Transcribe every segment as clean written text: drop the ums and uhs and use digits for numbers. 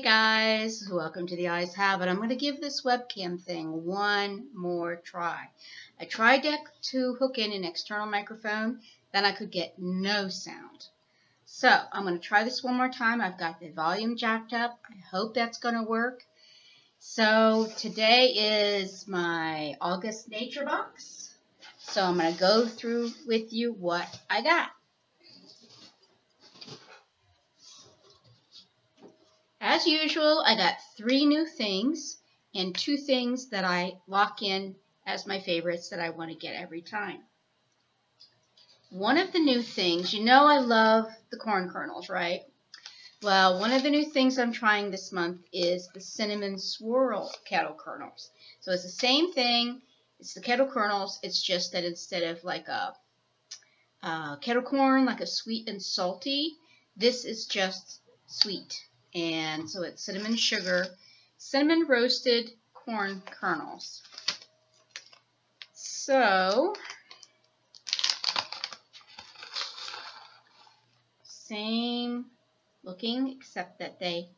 guys, welcome to the Eyes Have It. I'm going to give this webcam thing one more try. I tried to hook in an external microphone, then I could get no sound. So I'm going to try this one more time. I've got the volume jacked up. I hope that's going to work. So today is my August nature box. So I'm going to go through with you what I got. As usual, I got 3 new things and 2 things that I lock in as my favorites that I want to get every time. One of the new things, you know I love the corn kernels, right? Well, one of the new things I'm trying this month is the cinnamon swirl kettle kernels. So it's the same thing. It's the kettle kernels. It's just that instead of like a kettle corn, like a sweet and salty, this is just sweet. And so it's cinnamon sugar, cinnamon roasted corn kernels. So, same looking, except that they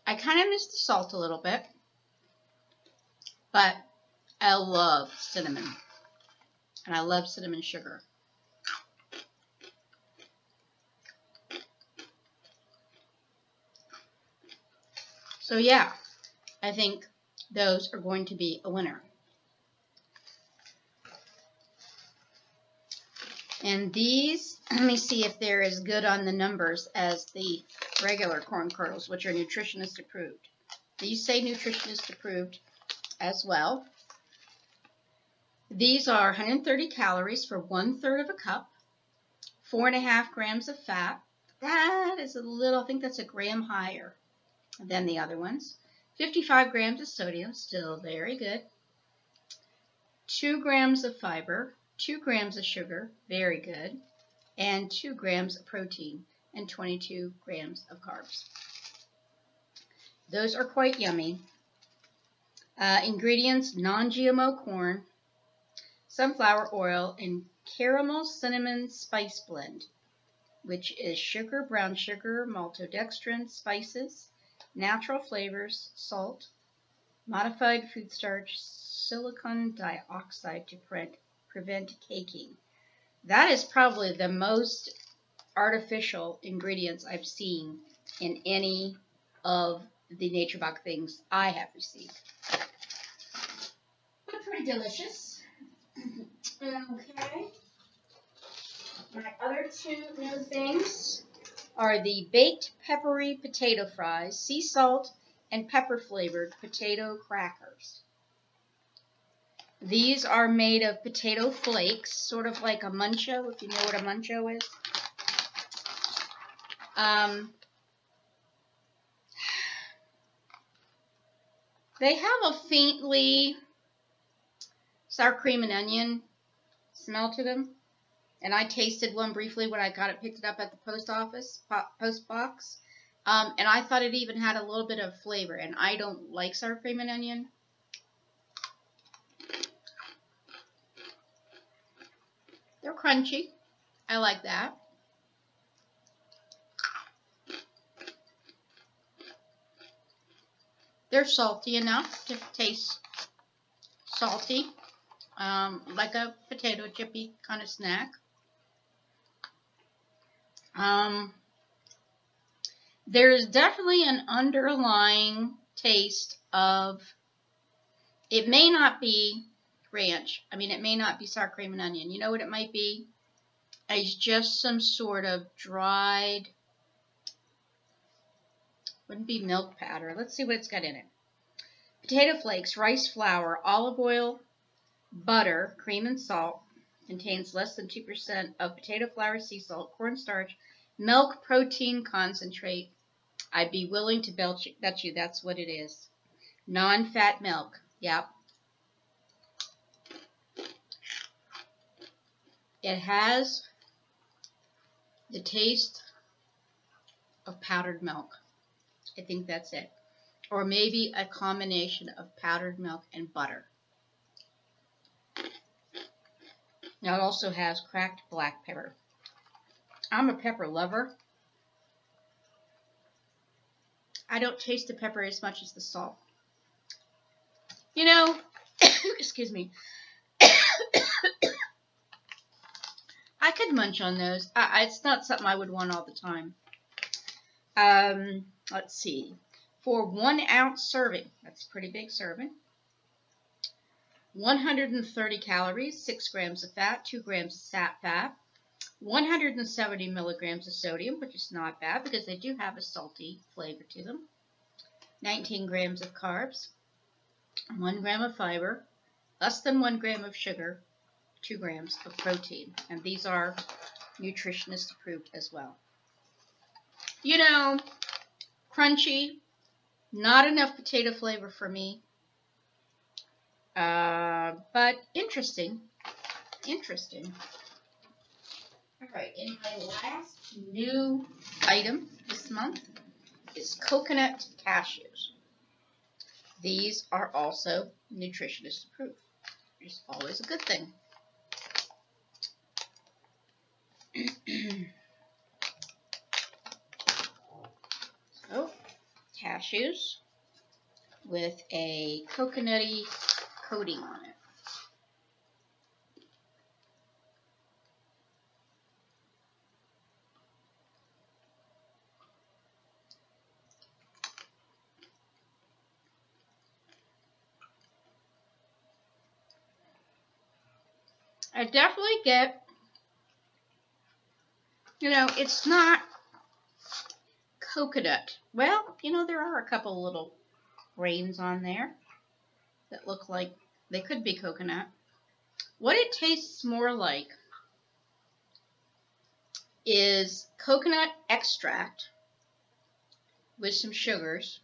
I kind of miss the salt a little bit, but I love cinnamon, and I love cinnamon sugar. So yeah, I think those are going to be a winner. And these, let me see if they're as good on the numbers as the regular corn kernels, which are nutritionist approved. These say nutritionist approved as well. These are 130 calories for 1/3 of a cup, 4.5 grams of fat. That is a little, I think that's a gram higher than the other ones. 55 grams of sodium, still very good. 2 grams of fiber, 2 grams of sugar, very good, and 2 grams of protein and 22 grams of carbs. Those are quite yummy. Ingredients: non-GMO corn, sunflower oil, and caramel cinnamon spice blend, which is sugar, brown sugar, maltodextrin, spices, natural flavors, salt, modified food starch, silicon dioxide to prevent caking. That is probably the most artificial ingredients I've seen in any of the NatureBox things I have received. But pretty delicious. Okay. My other 2 new things are the baked peppery potato fries, sea salt and pepper flavored potato crackers. These are made of potato flakes, sort of like a muncho, if you know what a muncho is. They have a faintly sour cream and onion smell to them. And I tasted one briefly when I picked it up at the post box. And I thought it even had a little bit of flavor. And I don't like sour cream and onion. They're crunchy. I like that. They're salty enough to taste salty, like a potato chippy kind of snack. There's definitely an underlying taste of, it may not be ranch. I mean, it may not be sour cream and onion. You know what it might be? It's just some sort of dried, wouldn't be milk powder. Let's see what it's got in it. Potato flakes, rice flour, olive oil, butter, cream and salt. Contains less than 2% of potato flour, sea salt, cornstarch, milk, protein concentrate. I'd be willing to bet you that's what it is. Non-fat milk. Yep. It has the taste of powdered milk. I think that's it. Or maybe a combination of powdered milk and butter. Now it also has cracked black pepper. I'm a pepper lover. I don't taste the pepper as much as the salt. You know, excuse me. I could munch on those. It's not something I would want all the time. Let's see. For 1 ounce serving, that's a pretty big serving, 130 calories, 6 grams of fat, 2 grams of sat fat, 170 milligrams of sodium, which is not bad because they do have a salty flavor to them, 19 grams of carbs, 1 gram of fiber, less than 1 gram of sugar, 2 grams of protein. And these are nutritionist approved as well. You know, crunchy, not enough potato flavor for me, but interesting. Interesting. All right, and my last new item this month is coconut cashews. These are also nutritionist approved, which is always a good thing. So, cashews with a coconutty coating on it. I definitely get, you know, it's not coconut. Well, you know, there are a couple little grains on there that look like they could be coconut. What it tastes more like is coconut extract with some sugars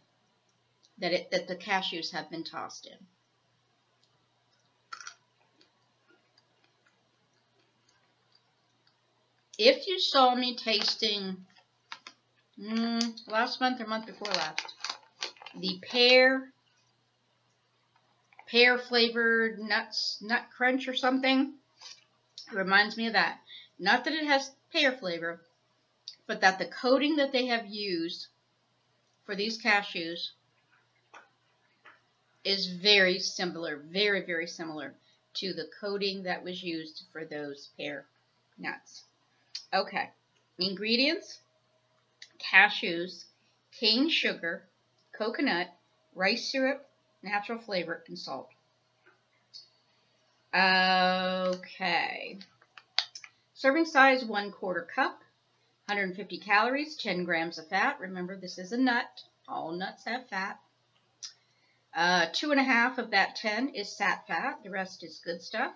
that the cashews have been tossed in. If you saw me tasting last month or month before last, the pear flavored nut crunch or something, it reminds me of that. Not that it has pear flavor, but that the coating that they have used for these cashews is very similar, very, very similar to the coating that was used for those pear nuts. Okay, ingredients: cashews, cane sugar, coconut, rice syrup, natural flavor, and salt. Okay. Serving size, 1/4 cup, 150 calories, 10 grams of fat. Remember, this is a nut. All nuts have fat. 2.5 of that 10 is sat fat. The rest is good stuff.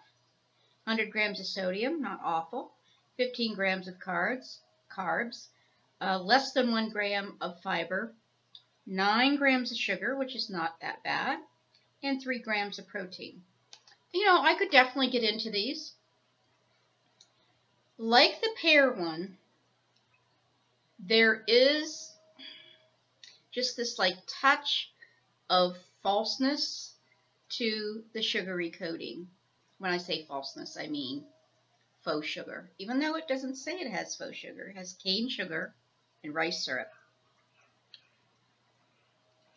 100 grams of sodium, not awful. 15 grams of carbs. Less than 1 gram of fiber. 9 grams of sugar, which is not that bad. And 3 grams of protein. You know, I could definitely get into these. Like the pear one, there is just this like touch of falseness to the sugary coating. When I say falseness, I mean faux sugar. Even though it doesn't say it has faux sugar, it has cane sugar and rice syrup.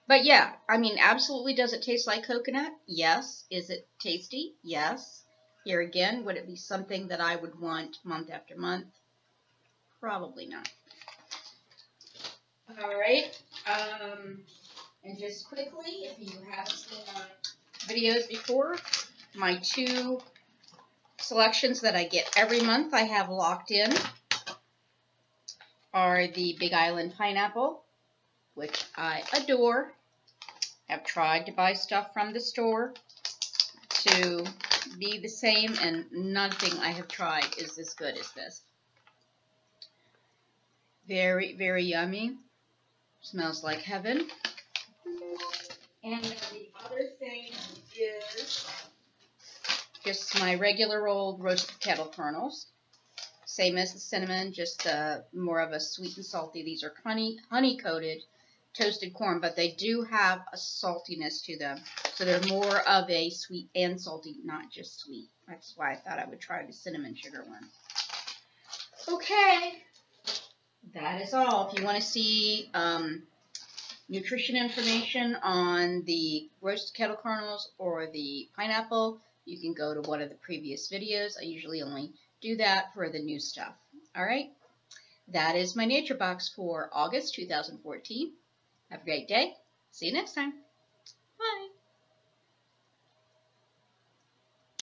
But yeah, I mean, absolutely, does it taste like coconut? Yes. Is it tasty? Yes. Here again, would it be something that I would want month after month? Probably not. All right. And just quickly, if you haven't seen my videos before, my 2 selections that I get every month I have locked in are the Big Island pineapple, which I adore. Have tried to buy stuff from the store to be the same, and nothing I have tried is as good as this. Very, very yummy. Smells like heaven. And the other thing is just my regular old roasted kettle kernels. Same as the cinnamon, just more of a sweet and salty. These are honey-coated toasted corn, but they do have a saltiness to them. So they're more of a sweet and salty, not just sweet. That's why I thought I would try the cinnamon sugar one. Okay, that is all. If you want to see nutrition information on the roasted kettle kernels or the pineapple, you can go to one of the previous videos. I usually only do that for the new stuff. All right, that is my Nature Box for August 2014. Have a great day. See you next time.